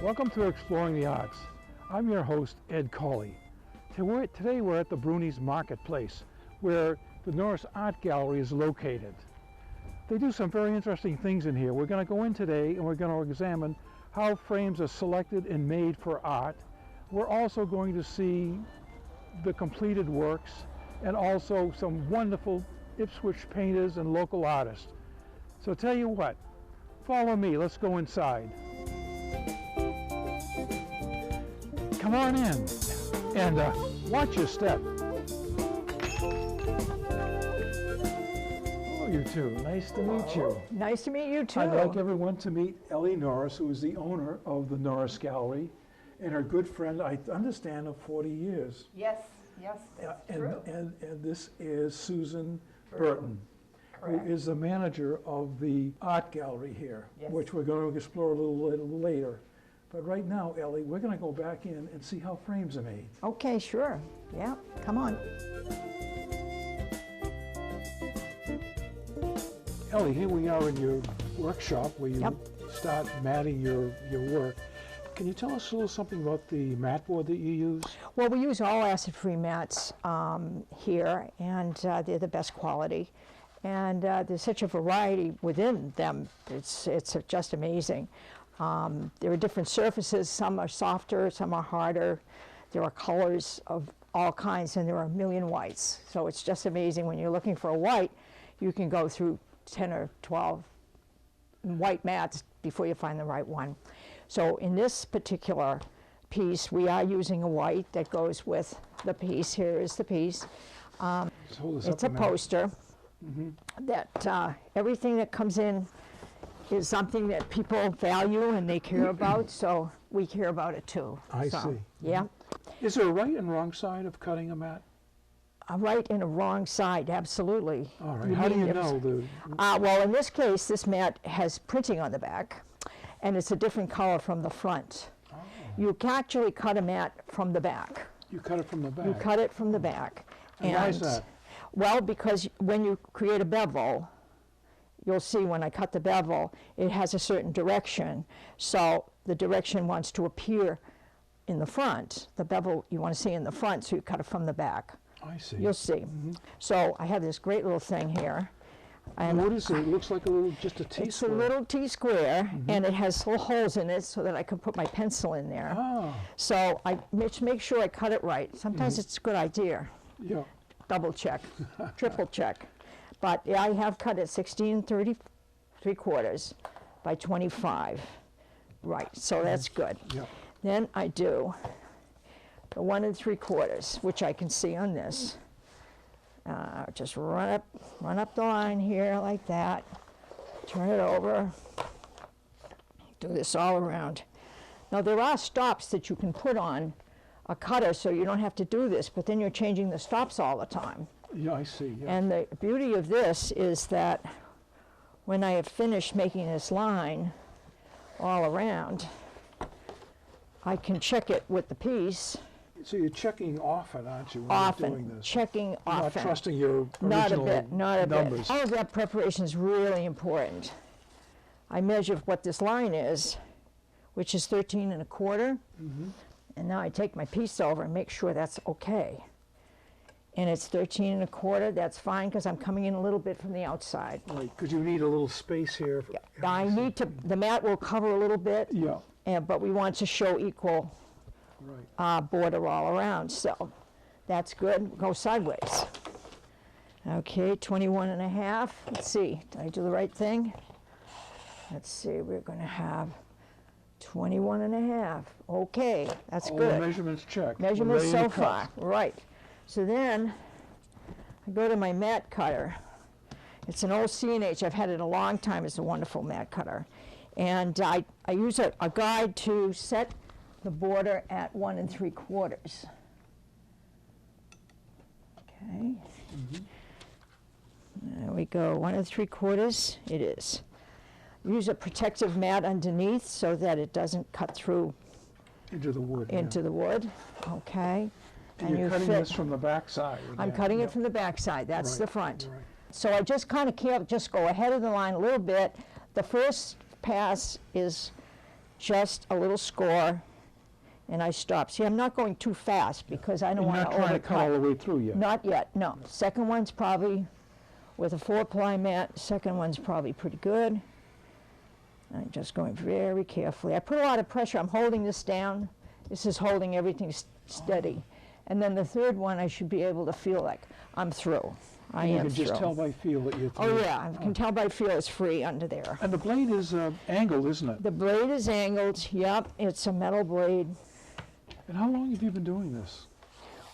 Welcome to Exploring the Arts. I'm your host, Ed Colley. Today we're at the Bruni's Marketplace, where the Norris Art Gallery is located. They do some very interesting things in here. We're going to go in today and we're going to examine how frames are selected and made for art. We're also going to see the completed works and also some wonderful Ipswich painters and local artists. So tell you what, follow me, let's go inside. Come on in and watch your step. Oh, you two, nice to meet you. Nice to meet you too. I'd like everyone to meet Ellie Norris, who is the owner of the Norris Gallery, and her good friend, I understand, of 40 years. Yes, that's true. And this is Susan Burton, who is the manager of the art gallery here, Yes. which we're going to explore a little later. But right now, Ellie, we're going to go back in and see how frames are made. Okay, sure. Yeah, come on. Ellie, here we are in your workshop where you Yep. start matting your work. Can you tell us a little something about the mat board that you use? Well, we use all acid-free mats here, and they're the best quality. And there's such a variety within them. It's just amazing. There are different surfaces. Some are softer, some are harder. There are colors of all kinds, and there are a million whites. So it's just amazing. When you're looking for a white, you can go through 10 or 12 white mats before you find the right one. So in this particular piece, we are using a white that goes with the piece. Here is the piece. It's a poster that everything that comes in is something that people value and they care about, so we care about it too. I see. Yeah. Is there a right and wrong side of cutting a mat? A right and a wrong side, absolutely. All right. How do you know? Well, in this case, this mat has printing on the back, and it's a different color from the front. Oh. You can actually cut a mat from the back. You cut it from the back? You cut it from the back. And why is that? Well, because when you create a bevel, you'll see when I cut the bevel, it has a certain direction. So the direction wants to appear in the front. The bevel you want to see in the front, so you cut it from the back. I see. You'll see. So I have this great little thing here. And what is it? It looks like just a T-square. It's a little T-square, and it has little holes in it so that I can put my pencil in there. Ah. So I make sure I cut it right. Sometimes it's a good idea. Yeah. Double check, triple check. But yeah, I have cut it 16 3/4 by 25. Right, so that's good. Yeah. Then I do the 1 3/4, which I can see on this. Just run up the line here like that. Turn it over. Do this all around. Now there are stops that you can put on a cutter, so you don't have to do this, but then you're changing the stops all the time. Yeah, I see. Yeah. And the beauty of this is that when I have finished making this line all around, I can check it with the piece. So you're checking often, aren't you, when Often, you're doing this? checking You're often. not trusting your original Not a bit, not a numbers. bit. All of that preparation is really important. I measure what this line is, which is 13 1/4. And now I take my piece over and make sure that's okay. And it's 13 1/4, that's fine, because I'm coming in a little bit from the outside. Right, because you need a little space here. I need to, the mat will cover a little bit, Yeah, but we want to show equal right. border all around, so that's good. Go sideways. Okay, 21 1/2. Let's see, did I do the right thing? Let's see, we're going to have 21 1/2. Okay, that's All good. the measurements checked. Measurements We're ready so to cut. far, right. So then I go to my mat cutter. It's an old C&H. I've had it a long time. It's a wonderful mat cutter. And I use a guide to set the border at 1 3/4. Okay. There we go, 1 3/4 it is. Use a protective mat underneath so that it doesn't cut through Into the wood. into the wood. Okay. And you're cutting this from the back side. I'm cutting it from the back side. That's Right, the front. right. So I just kind of can't just go ahead of the line a little bit. The first pass is just a little score, and I stop. See, I'm not going too fast because I don't want to overcut. You're not trying to cut all the way through yet. Not yet, no. Second one's probably, with a 4-ply mat, second one's probably pretty good. I'm just going very carefully. I put a lot of pressure. I'm holding this down. This is holding everything steady. And then the third one, I should be able to feel like I'm through. I am through. You can just tell by feel that you're through. Oh yeah, I can tell by feel it's free under there. And the blade is angled, isn't it? The blade is angled, yep, it's a metal blade. And how long have you been doing this?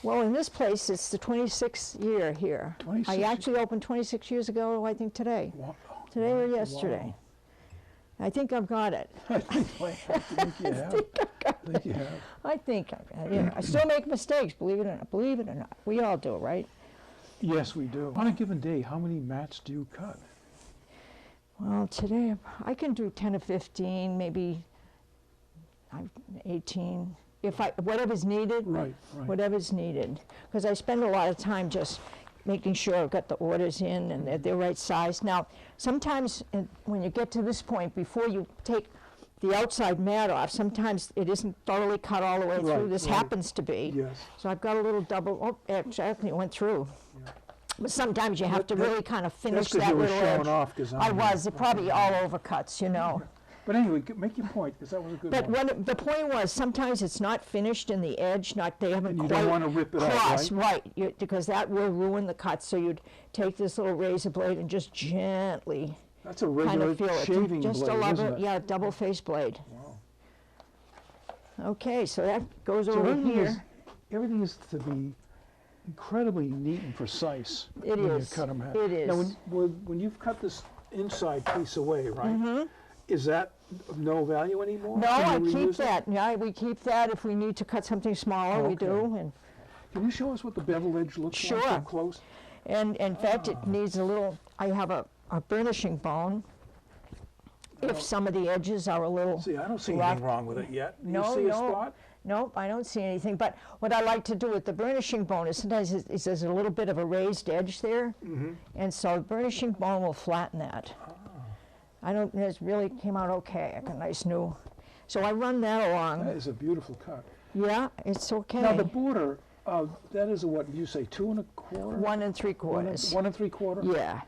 Well, in this place, it's the 26th year here. 26 I actually opened 26 years ago, I think today. Wow. Today or yesterday. Wow. I think I've got it. I think you have. I think you have. I think I still make mistakes, believe it or not. Believe it or not. We all do, right? Yes, we do. On a given day, how many mats do you cut? Well, today I can do 10 to 15, maybe 18. Whatever's needed, Right. whatever's needed. Because I spend a lot of time just making sure I've got the orders in and they're the right size. Now, sometimes when you get to this point, before you take the outside mat off, sometimes it isn't thoroughly cut all the way through. This happens to be. Yes. So I've got a little double, exactly, it went through. Yeah. But sometimes you have to really kind of finish that That's little because you were showing edge. off. 'Cause I was, it probably all overcuts, you know. But anyway, make your point, because that was a good But one. the point was, sometimes it's not finished in the edge, they haven't And you quite don't want to rip it out, crossed, right? because that will ruin the cut. So you'd take this little razor blade and just gently That's a kind regular of feel it. shaving Just blade, a isn't lever, it? yeah, double face blade. Wow. Okay, so that goes So over everything here. everything is to be incredibly neat and precise It when is. you cut them out. It is. Now, when you've cut this inside piece away, right? Mm-hmm. Is that of no value anymore? No, Can I you keep reuse it? that. Yeah, we keep that if we need to cut something smaller, we Okay. do. And Can you show us what the bevel edge looks like Sure. up close? And in fact, it needs a little, I have a burnishing bone. If some of the edges are a little See, I don't see rough. anything wrong with it yet. Do No, you see a no. spot? Nope, I don't see anything. But what I like to do with the burnishing bone is sometimes there's a little bit of a raised edge there. Mm-hmm. And so the burnishing bone will flatten that. It really came out okay. I got a nice new. So I run that along. That is a beautiful cut. Yeah, it's okay. Now the border, that is a what did you say, 2 1/4? 1 3/4. 1 3/4? Yeah,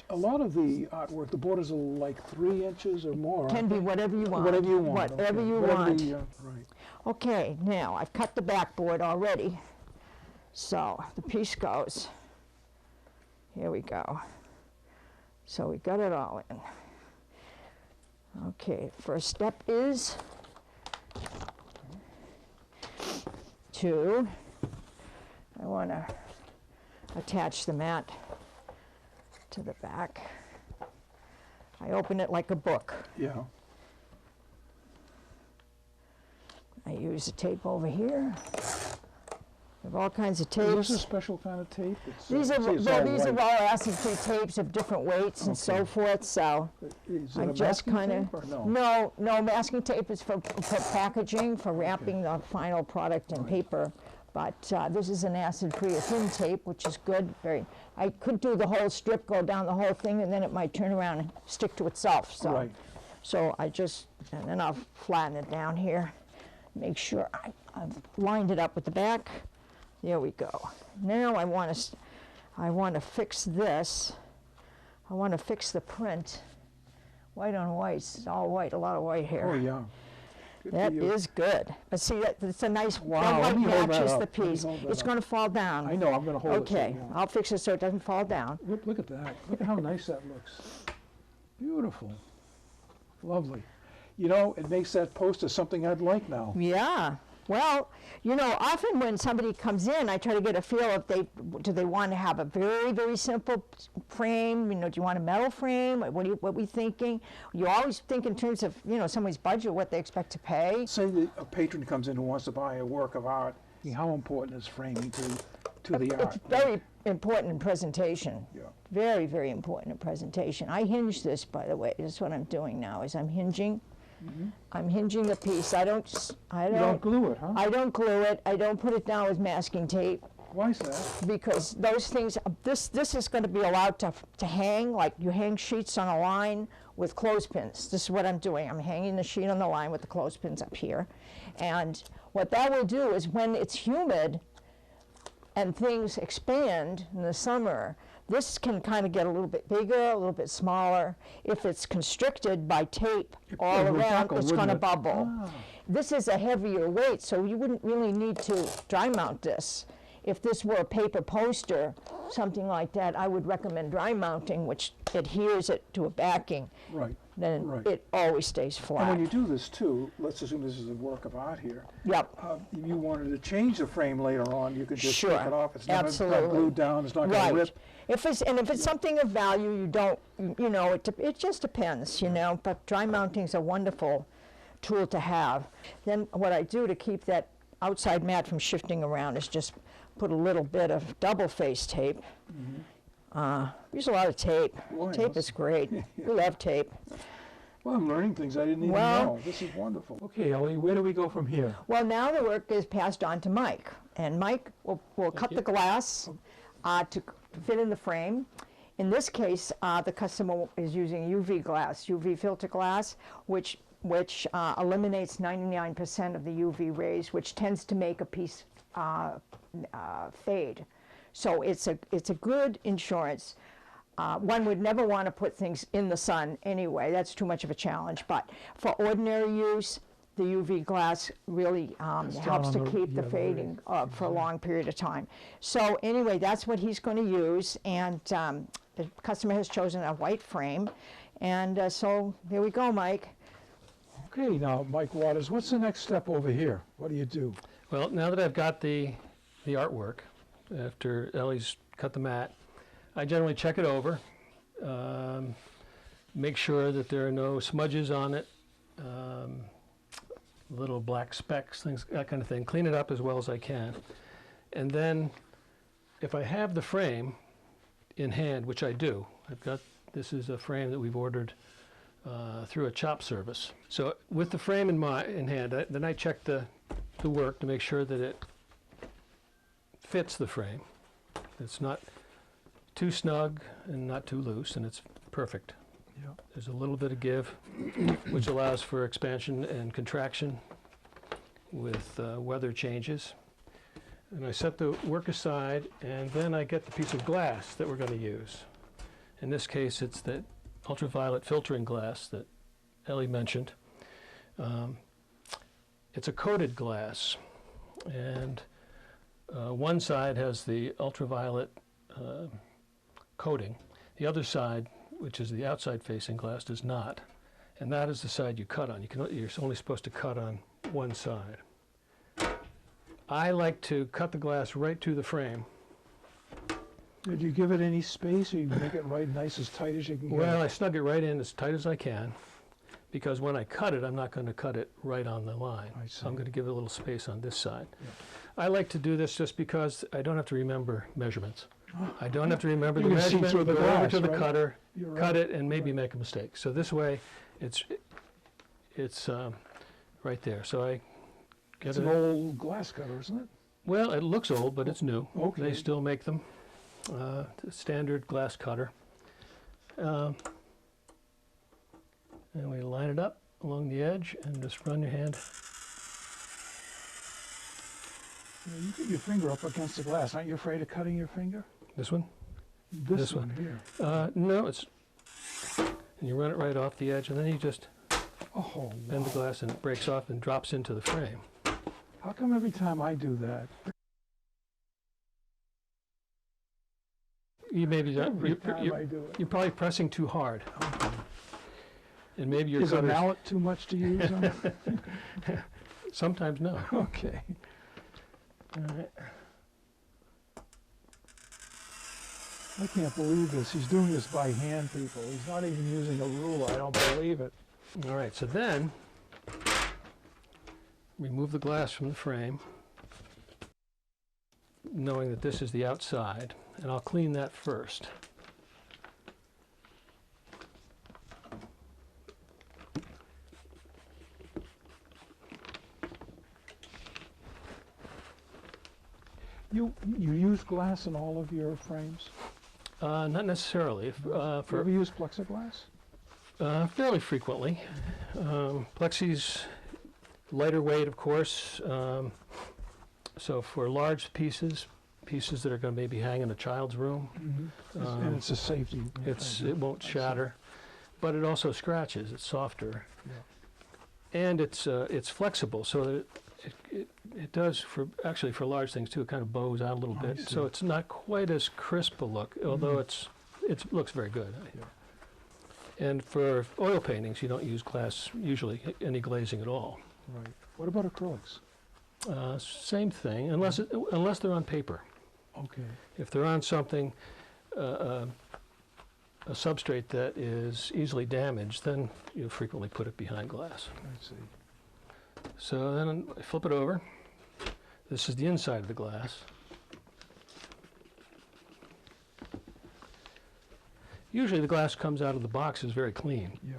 A lot of the artwork, the borders are like 3 inches or more. can be whatever you want. Whatever you want. Whatever okay. you Whatever want. Right. Okay, now I've cut the backboard already. So the piece goes. Here we go. So we got it all in. Okay, first step is I want to attach the mat to the back. I open it like a book. Yeah. I use the tape over here. We have all kinds of Is tapes. this a special kind of tape? It's, These are say it's all these are white. all acid-free tapes of different weights and so Okay. forth. So Is it I a just masking kind tape of or no masking tape is for packaging, for wrapping the final product in paper. But this is an acid-free thin tape, which is good. I could do the whole strip, go down the whole thing, and then it might turn around and stick to itself. So, Right. so and then I'll flatten it down here. Make sure I've lined it up with the back. There we go. Now I want to fix this. I want to fix the print. White on white, it's all white, a lot of white here. Oh, yeah. Good for That you. is good. But see, it's a nice, Wow, that let white me hold that matches up. the Let me piece. hold that It's up. going to fall down. I know, I'm going to hold Okay, it. So, I'll fix it so it doesn't fall down. Look at that. Look at how nice that looks. Beautiful. Lovely. You know, it makes that poster something I'd like now. Yeah. Well, you know, often when somebody comes in, I try to get a feel if do they want to have a very, very simple frame? You know, do you want a metal frame? What we thinking? You always think in terms of, you know, somebody's budget, what they expect to pay. Say that a patron comes in who wants to buy a work of art. How important is framing to the art? It's very important in presentation. Yeah. Very, very important in presentation. I hinge this, by the way. This is what I'm doing now, is I'm hinging. I'm hinging the piece. I don't You don't glue it, huh? I don't glue it. I don't put it down with masking tape Why is that? because those things. This is going to be allowed to hang, like you hang sheets on a line with clothespins. This is what I'm doing. I'm hanging the sheet on the line with the clothespins up here. And what that will do is when it's humid and things expand in the summer, this can kind of get a little bit bigger, a little bit smaller. If it's constricted by tape all around, it's going to bubble. Oh. This is a heavier weight, so you wouldn't really need to dry mount this. If this were a paper poster, something like that, I would recommend dry mounting, which adheres it to a backing. Right. Then it always stays flat. And when you do this too, let's assume this is a work of art here. Yep. You wanted to change the frame later on, you could just take it off. It's not glued down, it's not going to rip. If it's something of value, you don't, you know, it just depends, you know, but dry mounting is a wonderful tool to have. Then what I do to keep that outside mat from shifting around is just put a little bit of double-face tape. Use a lot of tape. Boy, tape is great. We love tape. Well, I'm learning things I didn't even know. This is wonderful. Okay, Ellie, where do we go from here? Well, now the work is passed on to Mike, and Mike will cut the glass to fit in the frame. In this case, the customer is using UV glass, UV filter glass, which eliminates 99% of the UV rays, which tends to make a piece fade. So it's a good insurance. One would never want to put things in the sun anyway. That's too much of a challenge. But for ordinary use, the UV glass really helps to keep the fading for a long period of time. So anyway, that's what he's going to use. And the customer has chosen a white frame. And so there we go, Mike. Okay, now, Mike Waters, what's the next step over here? What do you do? Well, now that I've got the artwork, after Ellie's cut the mat, I generally check it over, make sure that there are no smudges on it, little black specks, things, that kind of thing. Clean it up as well as I can. And then if I have the frame in hand, which I do, this is a frame that we've ordered through a chop service. So with the frame in hand, then I check the work to make sure that it fits the frame. It's not too snug and not too loose, and it's perfect. Yep. There's a little bit of give, which allows for expansion and contraction with weather changes. And I set the work aside, and then I get the piece of glass that we're going to use. In this case, it's the ultraviolet filtering glass that Ellie mentioned. It's a coated glass, and one side has the ultraviolet coating. The other side, which is the outside facing glass, does not. And that is the side you cut on. You're only supposed to cut on one side. I like to cut the glass right to the frame. Did you give it any space, or you make it right nice, as tight as you can get? Well, I snug it right in as tight as I can, because when I cut it, I'm not going to cut it right on the line. So I'm going to give it a little space on this side. Yeah. I like to do this just because I don't have to remember measurements. I don't have to remember the measurement, go over to the cutter, cut it, and maybe make a mistake. So this way, it's right there. So I get it's an old glass cutter, isn't it? Well, it looks old, but it's new. Okay. They still make them. Standard glass cutter. And we line it up along the edge and just run your hand. You put your finger up against the glass. Aren't you afraid of cutting your finger? This one? This one here. No, it's... And you run it right off the edge, and then you just bend the glass, and it breaks off and drops into the frame. How come every time I do that? You maybe you're probably pressing too hard. Okay. And maybe your Is a mallet too much to use on it? Sometimes no. Okay. All right. I can't believe this. He's doing this by hand, people. He's not even using a ruler. I don't believe it. All right, so then remove the glass from the frame, knowing that this is the outside, and I'll clean that first. You use glass in all of your frames? Not necessarily. You ever use plexiglass? Fairly frequently. Plexi's lighter weight, of course. So for large pieces that are going to maybe hang in a child's room, And it's a safety. it won't shatter, but it also scratches. It's softer, Yeah. and it's flexible, so that it does for large things too. It kind of bows out a little I bit, see. so it's not quite as crisp a look, although it looks very good. Yeah. And for oil paintings, you don't use glass usually any glazing at all. Right. What about acrylics? Same thing, unless they're on paper. Okay. If they're on something, a substrate that is easily damaged, then you frequently put it behind glass. I see. So then I flip it over. This is the inside of the glass. Usually the glass comes out of the boxes very clean. Yeah.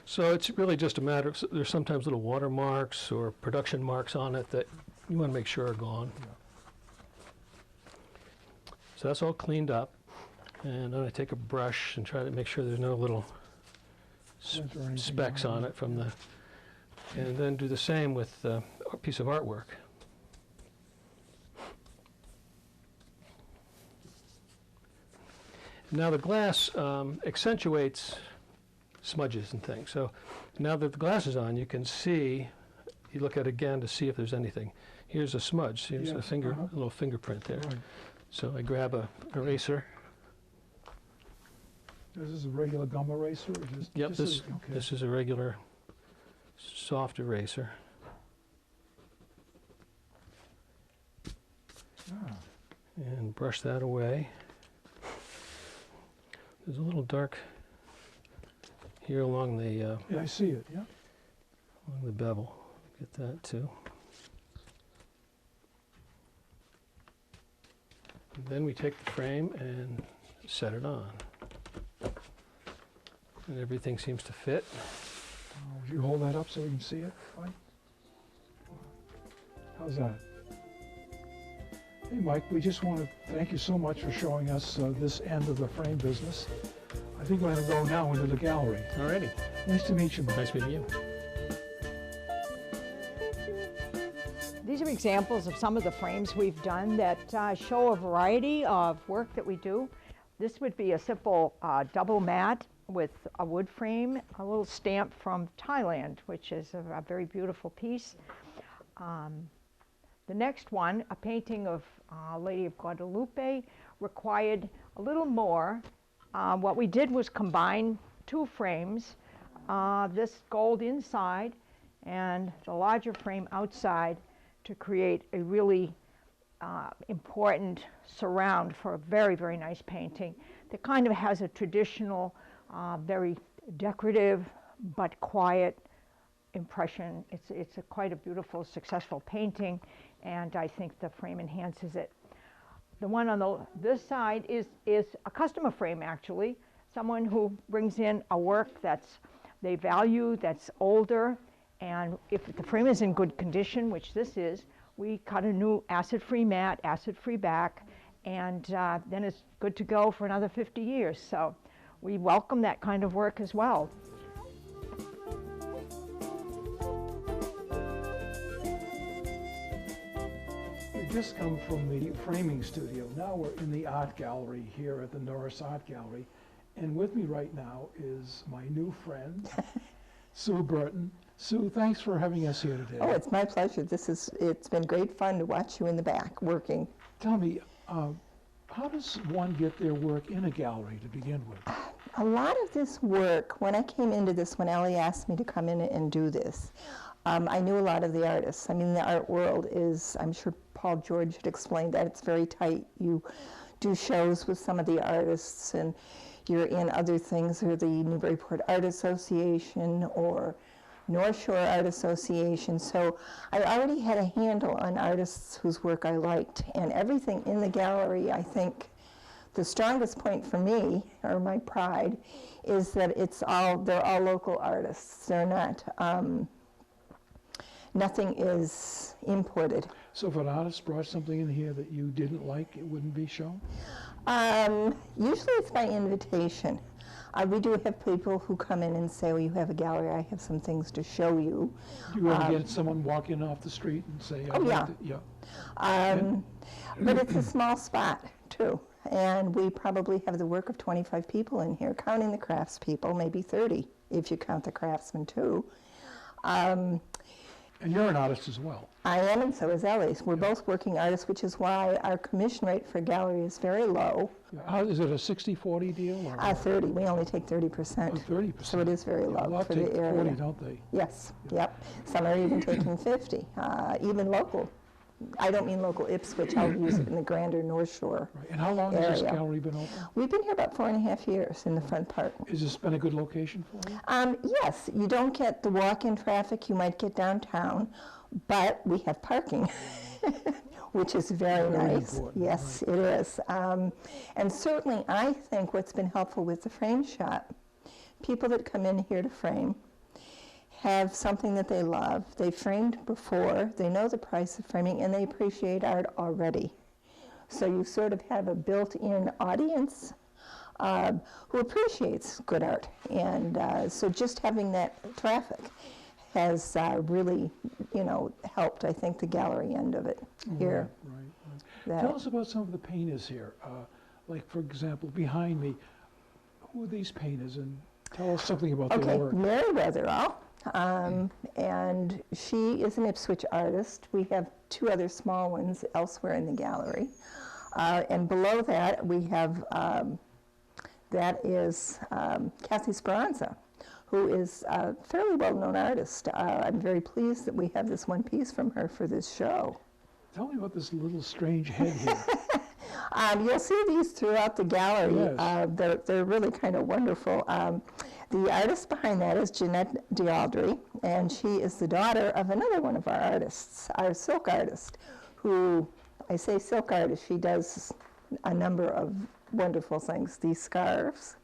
So it's really just a matter of, there's sometimes little watermarks or production marks on it that you want to make sure are gone. Yeah. So that's all cleaned up. And then I take a brush and try to make sure there's no little Splinter or anything specks on on it. it from the, and then do the same with a piece of artwork. Now the glass accentuates smudges and things. So now that the glass is on, you can see, you look at it again to see if there's anything. Here's a smudge, here's Yes, a little fingerprint there. Right. So I grab a eraser. This is a regular gum eraser? Or just, Yep, okay. this is a regular soft eraser. Ah, And brush that away. There's a little dark here along the yeah, I see it, yeah. along the bevel. Get that too. And then we take the frame and set it on. And everything seems to fit. Would you hold that up so we can see it? Fine. How's that? Hey, Mike, we just want to thank you so much for showing us this end of the frame business. I think we're going to go now into the gallery. Alrighty. Nice to meet you, Mike. Nice meeting you. These are examples of some of the frames we've done that show a variety of work that we do. This would be a simple double mat with a wood frame, a little stamp from Thailand, which is a very beautiful piece. The next one, a painting of Lady of Guadalupe, required a little more. What we did was combine two frames, this gold inside and the larger frame outside, to create a really important surround for a very, very nice painting that kind of has a traditional, very decorative but quiet impression. It's quite a beautiful, successful painting, and I think the frame enhances it. The one on this side is a customer frame, actually. Someone who brings in a work they value, that's older, and if the frame is in good condition, which this is, we cut a new acid-free mat, acid-free back, and then it's good to go for another 50 years. So we welcome that kind of work as well. We just come from the framing studio. Now we're in the art gallery here at the Norris Art Gallery. And with me right now is my new friend, Sue Burton. Sue, thanks for having us here today. Oh, it's my pleasure. It's been great fun to watch you in the back working. Tell me, how does one get their work in a gallery to begin with? A lot of this work, when I came into this, when Ellie asked me to come in and do this, I knew a lot of the artists. I mean, the art world is, I'm sure Paul George had explained that, it's very tight. You do shows with some of the artists, and you're in other things, or the Newburyport Art Association, or North Shore Art Association. So I already had a handle on artists whose work I liked, and everything in the gallery, I think, the strongest point for me, or my pride, is that they're all local artists. They're not, nothing is imported. So if an artist brought something in here that you didn't like, it wouldn't be shown? Usually it's by invitation. We do have people who come in and say, well, you have a gallery, I have some things to show you. Do you ever get someone walking off the street and say, Oh, yeah. Yeah. But it's a small spot, too. And we probably have the work of 25 people in here, counting the craftspeople, maybe 30, if you count the craftsmen, too. And you're an artist as well. I am, and so is Ellie. We're both working artists, which is why our commission rate for a gallery is very low. Is it a 60-40 deal? Or 30. We only take 30%. Oh, 30%. So it is very A low lot for take the area. 40, don't they? Yes, yep. Some are even taking 50, even local. I don't mean local Ipswich, I'll use it in the grander North Shore. Right. And how long has this area. gallery been open? We've been here about 4.5 years in the front part. Has this been a good location for you? Yes, you don't get the walk-in traffic you might get downtown, but we have parking, which is very nice. Important, Yes, it is. And certainly I think what's been helpful with the frame shop, people that come in here to frame have something that they love. They framed before, they know the price of framing, and they appreciate art already. So you sort of have a built-in audience who appreciates good art. And so just having that traffic has really, helped, I think, the gallery end of it here. Right. Tell us about some of the painters here. Like, for example, behind me, who are these painters? And tell us something about their work. Mary Weatherall. And she is an Ipswich artist. We have 2 other small ones elsewhere in the gallery. And below that, we have, that is Kathy Speranza, who is a fairly well-known artist. I'm very pleased that we have this one piece from her for this show. Tell me about this little strange head here. You'll see these throughout the gallery. Yes. They're really kind of wonderful. The artist behind that is Jeanette D'Aldry, and she is the daughter of another one of our artists, our silk artist, who, I say silk artist, she does a number of wonderful things. These scarves,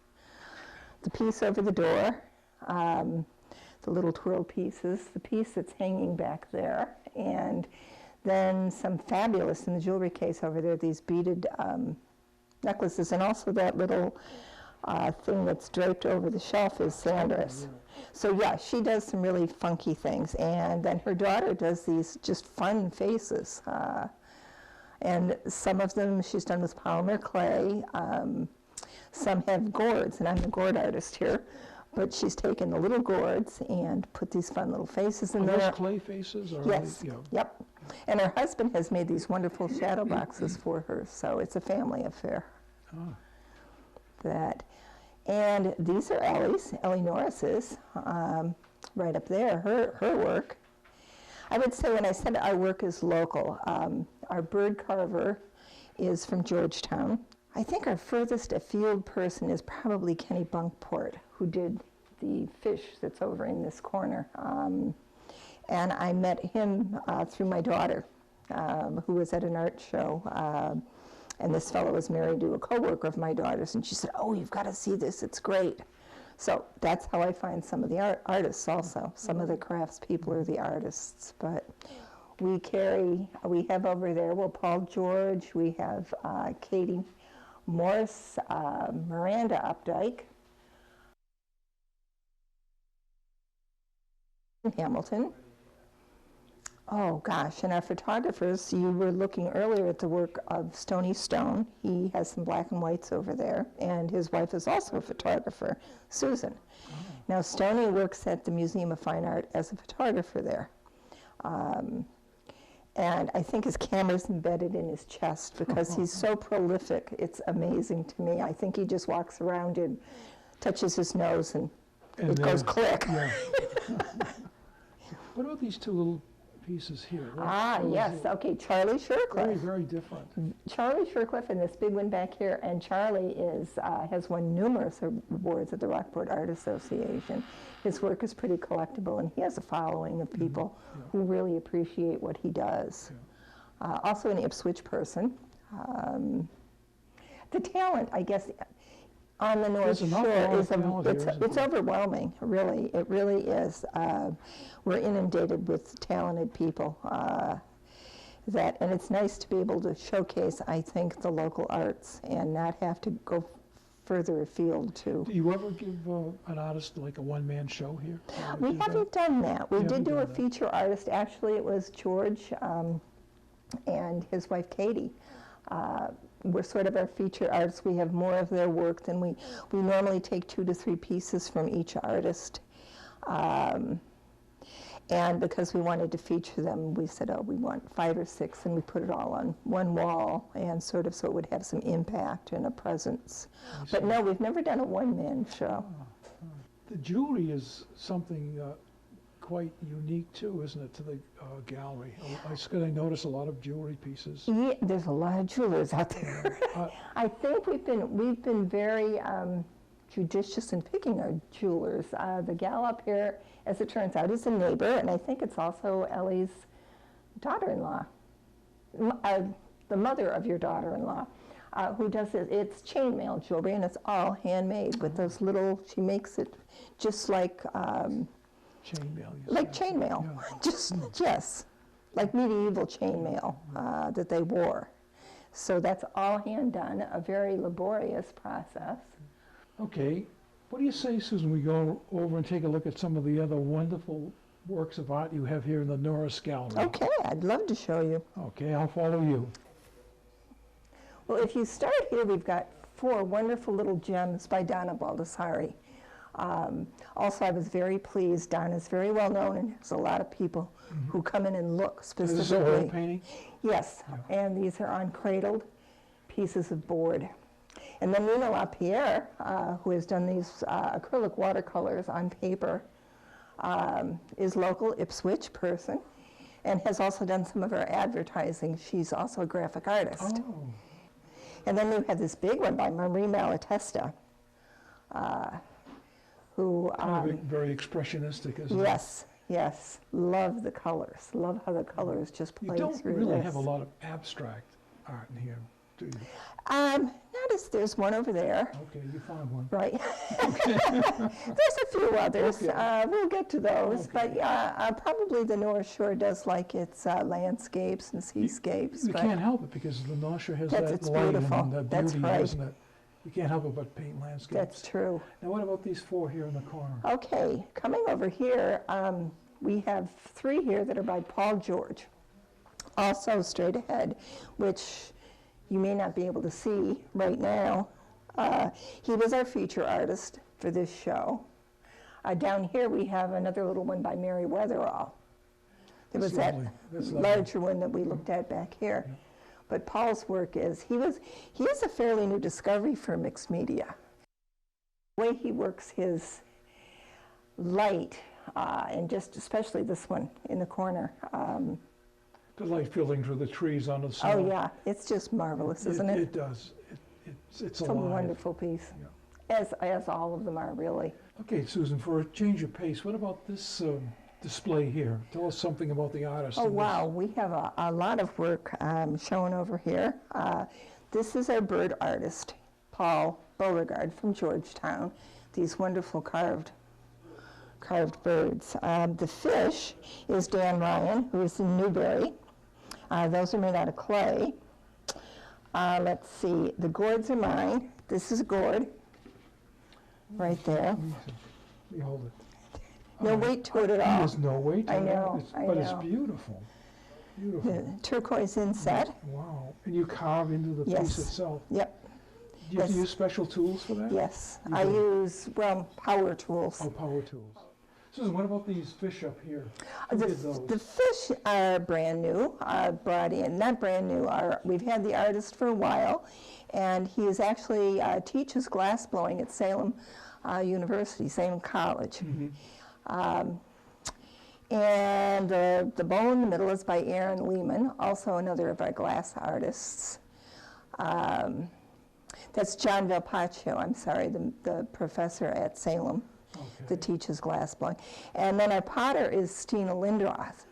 the piece over the door, the little twirl pieces, the piece that's hanging back there, and then some fabulous in the jewelry case over there, these beaded necklaces, and also that little thing that's draped over the shelf is Sandra's. So yeah, she does some really funky things, and then her daughter does these just fun faces. And some of them she's done with polymer clay. Some have gourds, and I'm the gourd artist here. But she's taken the little gourds and put these fun little faces in Are there. those clay faces? Or Yes, yep. And her husband has made these wonderful shadow boxes for her, so it's a family affair. Oh. And these are Ellie's, Ellie Norris's, right up there, her work. I would say when I said our work is local, our bird carver is from Georgetown. I think our furthest afield person is probably Kenny Bunkport, who did the fish that's over in this corner. And I met him through my daughter, who was at an art show. And this fellow was married to a co-worker of my daughter's, and she said, oh, you've got to see this, it's great. So that's how I find some of the artists also. Some of the craftspeople are the artists, but we have over there, Paul George, we have Katie Morse, Miranda Updike, Hamilton. Oh gosh, and our photographers, you were looking earlier at the work of Stony Stone. He has some black and whites over there, and his wife is also a photographer, Susan. Oh. Now Stony works at the Museum of Fine Art as a photographer there. And I think his camera's embedded in his chest because he's so prolific. It's amazing to me. I think he just walks around and touches his nose and it goes click. Yeah. What about these 2 little pieces here? Yes, okay, Charlie Shercliffe. Very, very different. Charlie Shercliffe and this big one back here, and Charlie has won numerous awards at the Rockport Art Association. His work is pretty collectible, and he has a following of people who really appreciate what he does. Yeah. Also an Ipswich person. The talent, I guess, on the North Shore is overwhelming, really. It really is. We're inundated with talented people. And it's nice to be able to showcase, I think, the local arts and not have to go further afield too. Do you ever give an artist like a one-man show here? We haven't done that. We You did haven't do a done that. feature artist. Actually, it was George and his wife Katie. We're sort of our feature artists. We have more of their work than we normally take 2 to 3 pieces from each artist. And because we wanted to feature them, we said, oh, we want 5 or 6, and we put it all on one wall, and sort of so it would have some impact and a presence. But no, we've never done a one-man show. The jewelry is something quite unique too, isn't it, to the gallery? I notice a lot of jewelry pieces. Yeah, there's a lot of jewelers out there. I think we've been very judicious in picking our jewelers. The gal up here, as it turns out, is a neighbor, and I think it's also Ellie's daughter-in-law, the mother of your daughter-in-law, who does it. It's chainmail jewelry, and it's all handmade with those little, she makes it just like Chainmail. like chainmail, Yeah. just, yes, like medieval chainmail that they wore. So that's all hand done, a very laborious process. Okay, what do you say, Susan, we go over and take a look at some of the other wonderful works of art you have here in the Norris Gallery? Okay, I'd love to show you. Okay, I'll follow you. Well, if you start here, we've got 4 wonderful little gems by Donna Baldessari. Also, I was very pleased. Donna's very well known, and there's a lot of people who come in and look Is this an specifically. oil painting? Yes, and these are uncradled pieces of board. And then Nina LaPierre, who has done these acrylic watercolors on paper, is local Ipswich person, and has also done some of our advertising. She's also a graphic artist. Oh, And then you have this big one by Marie Malatesta, who, kind of very expressionistic, isn't it? yes, yes, love the colors. Love how the colors just You play don't through really this. have a lot of abstract art in here, do you? Not as there's one over there, Okay, you found one. right? There's a few others. Okay. We'll get to those, Okay. but yeah, probably the North Shore does like its landscapes and seascapes. You but can't help it because the North Shore has That's- that it's light beautiful. and the That's beauty, right. doesn't it? You can't help it but paint landscapes. that's true. Now, what about these 4 here in the corner? Okay, coming over here, we have 3 here that are by Paul George, also straight ahead, which you may not be able to see right now. He was our feature artist for this show. Down here we have another little one by Mary Weatherall. There was That's that lovely. That's lovely. larger one that we looked at back here. Yeah. But Paul's work is, he is a fairly new discovery for mixed media. The way he works his light, and just especially this one in the corner. The light filtering through the trees on the side. Oh yeah, it's just marvelous, isn't it? It does. It's It's a alive. wonderful piece, Yeah. as all of them are really. Okay, Susan, for a change of pace, what about this display here? Tell us something about the artist. Oh in this. wow, we have a lot of work shown over here. This is our bird artist, Paul Beauregard from Georgetown. These wonderful carved birds. The fish is Dan Ryan, who is in Newbury. Those are made out of clay. Let's see, the gourds are mine. This is a gourd, right there. Let me hold it. No weight to it at all. There's no weight to I it. know, But I it's know. beautiful. The Beautiful. turquoise inset. Wow. And you carve into the Yes. piece itself. Yep, Do you have to Yes. use special tools for that? yes. You I do. use, well, power tools. Oh, power tools. Susan, what about these fish up here? Who The, did those? the fish are brand new, brought in, not brand new, we've had the artist for a while, and he is actually teaches glass blowing at Salem University, Salem College. And the bowl in the middle is by Aaron Lehman, also another of our glass artists. That's John Velpaccio, I'm sorry, the professor at Salem that teaches glass blowing. And then our potter is Stina Lindroth,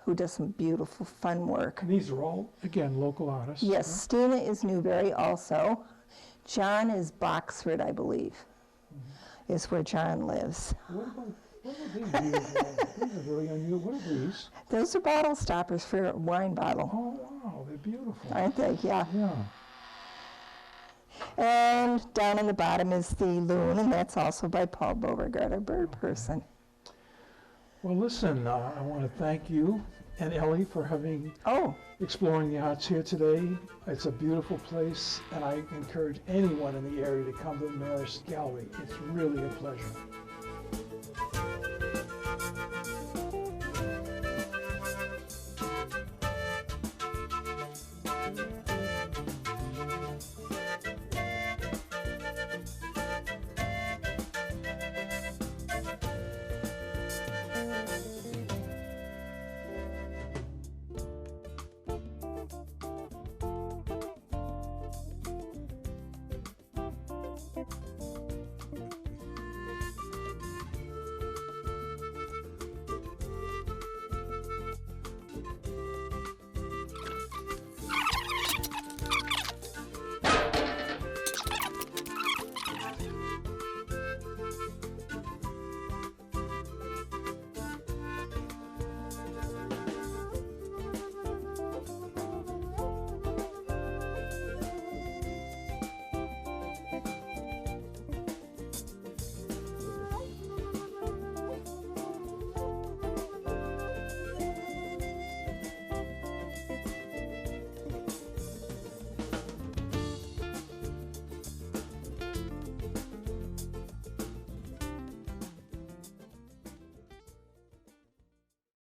who does some beautiful, fun work. And these are all, again, local artists. Yes, Stina is Newbury also. John is Boxford, I believe, is where John lives. What about these beautiful? These are very unusual. What are these? Those are bottle stoppers for a wine bottle, Oh, wow, they're beautiful. aren't they? Yeah. Yeah. And down on the bottom is the loon, and that's also by Paul Beauregard, a bird person. Well, listen, I want to thank you and Ellie for having exploring the arts here today. It's a beautiful place, and I encourage anyone in the area to come to the Norris Gallery. It's really a pleasure.